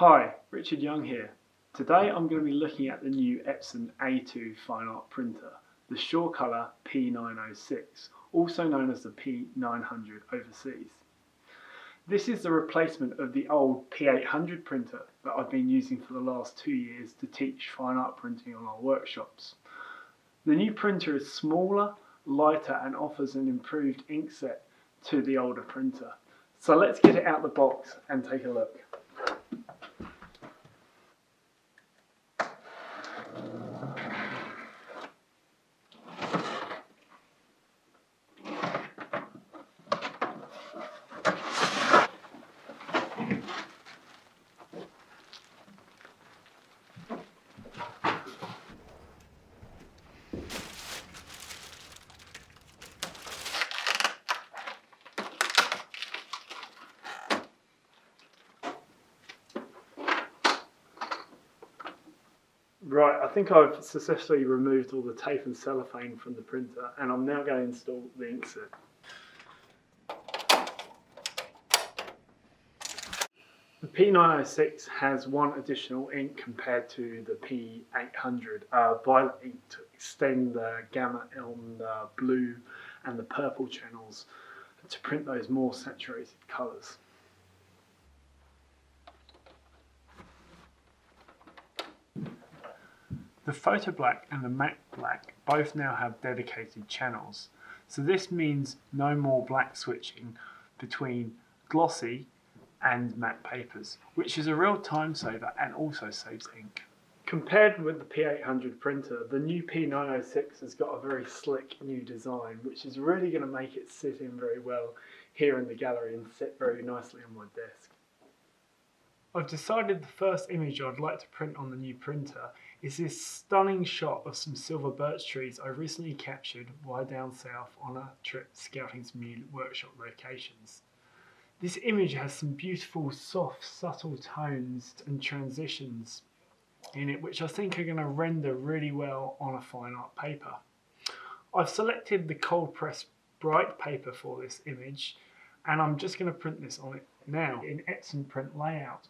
Hi, Richard Young here. Today I'm going to be looking at the new Epson A2 Fine Art printer, the SureColor P906, also known as the P900 overseas. This is the replacement of the old P800 printer that I've been using for the last 2 years to teach fine art printing on our workshops. The new printer is smaller, lighter and offers an improved ink set to the older printer. So let's get it out the box and take a look. Right, I think I've successfully removed all the tape and cellophane from the printer, and I'm now going to install the ink set. The P906 has one additional ink compared to the P800, violet ink to extend the gamut on the blue and the purple channels to print those more saturated colours. The Photo Black and the Matte Black both now have dedicated channels, so this means no more black switching between glossy and matte papers, which is a real time saver and also saves ink. Compared with the P800 printer, the new P906 has got a very slick new design, which is really going to make it sit in very well here in the gallery and sit very nicely on my desk. I've decided the first image I'd like to print on the new printer is this stunning shot of some silver birch trees I recently captured while down south on a trip scouting some new workshop locations. This image has some beautiful, soft, subtle tones and transitions in it which I think are going to render really well on a fine art paper. I've selected the cold press bright paper for this image, and I'm just going to print this on it now in Epson print layout.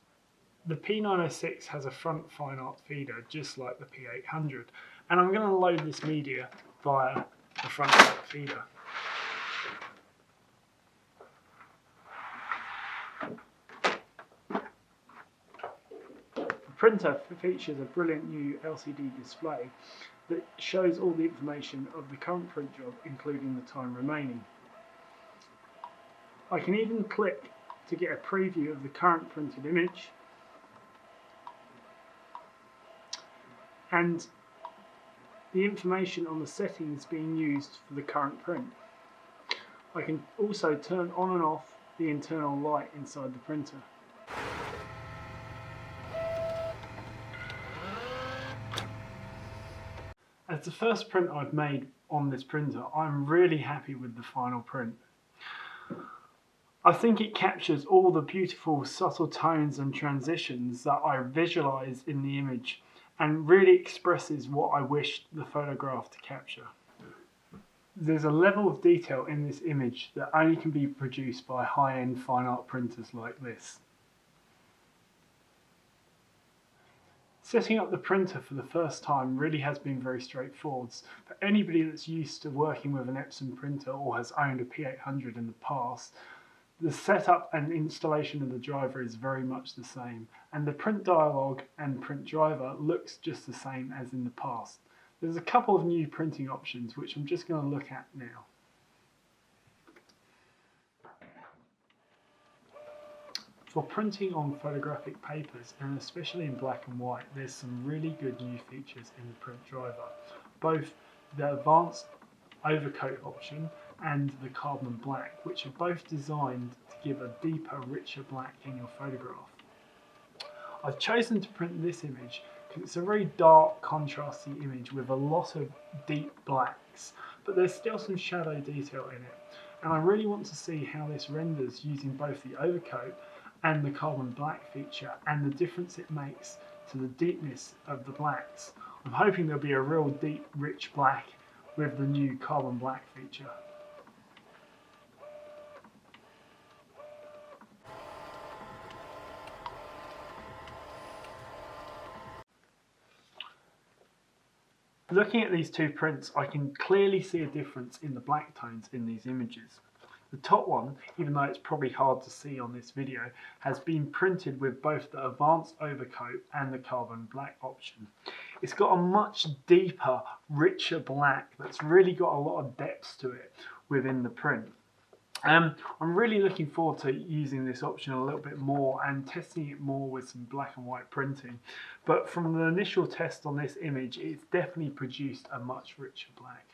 The P906 has a front fine art feeder just like the P800, and I'm going to load this media via the front feeder. The printer features a brilliant new LCD display that shows all the information of the current print job, including the time remaining. I can even click to get a preview of the current printed image, and the information on the settings being used for the current print. I can also turn on and off the internal light inside the printer. As the first print I've made on this printer, I'm really happy with the final print. I think it captures all the beautiful subtle tones and transitions that I visualise in the image, and really expresses what I wished the photograph to capture. There's a level of detail in this image that only can be produced by high-end fine art printers like this. Setting up the printer for the first time really has been very straightforward. For anybody that's used to working with an Epson printer or has owned a P800 in the past, the setup and installation of the driver is very much the same, and the print dialog and print driver looks just the same as in the past. There's a couple of new printing options which I'm just going to look at now. For printing on photographic papers, and especially in black and white, there's some really good new features in the print driver. Both the advanced overcoat option and the carbon black, which are both designed to give a deeper, richer black in your photograph. I've chosen to print this image because it's a very dark, contrasty image with a lot of deep blacks, but there's still some shadow detail in it, and I really want to see how this renders using both the overcoat and the carbon black feature and the difference it makes to the deepness of the blacks. I'm hoping there'll be a real deep, rich black with the new carbon black feature. Looking at these two prints, I can clearly see a difference in the black tones in these images. The top one, even though it's probably hard to see on this video, has been printed with both the advanced overcoat and the carbon black option. It's got a much deeper, richer black that's really got a lot of depth to it within the print. I'm really looking forward to using this option a little bit more and testing it more with some black and white printing. But from the initial test on this image, it's definitely produced a much richer black.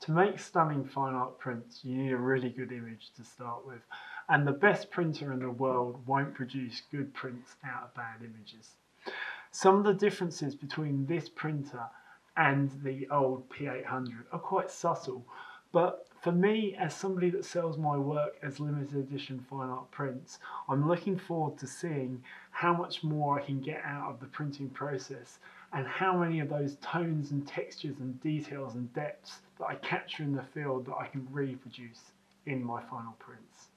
To make stunning fine art prints, you need a really good image to start with, and the best printer in the world won't produce good prints out of bad images. Some of the differences between this printer and the old P800 are quite subtle, but for me, as somebody that sells my work as limited edition fine art prints, I'm looking forward to seeing how much more I can get out of the printing process and how many of those tones and textures and details and depths that I capture in the field that I can reproduce in my final prints.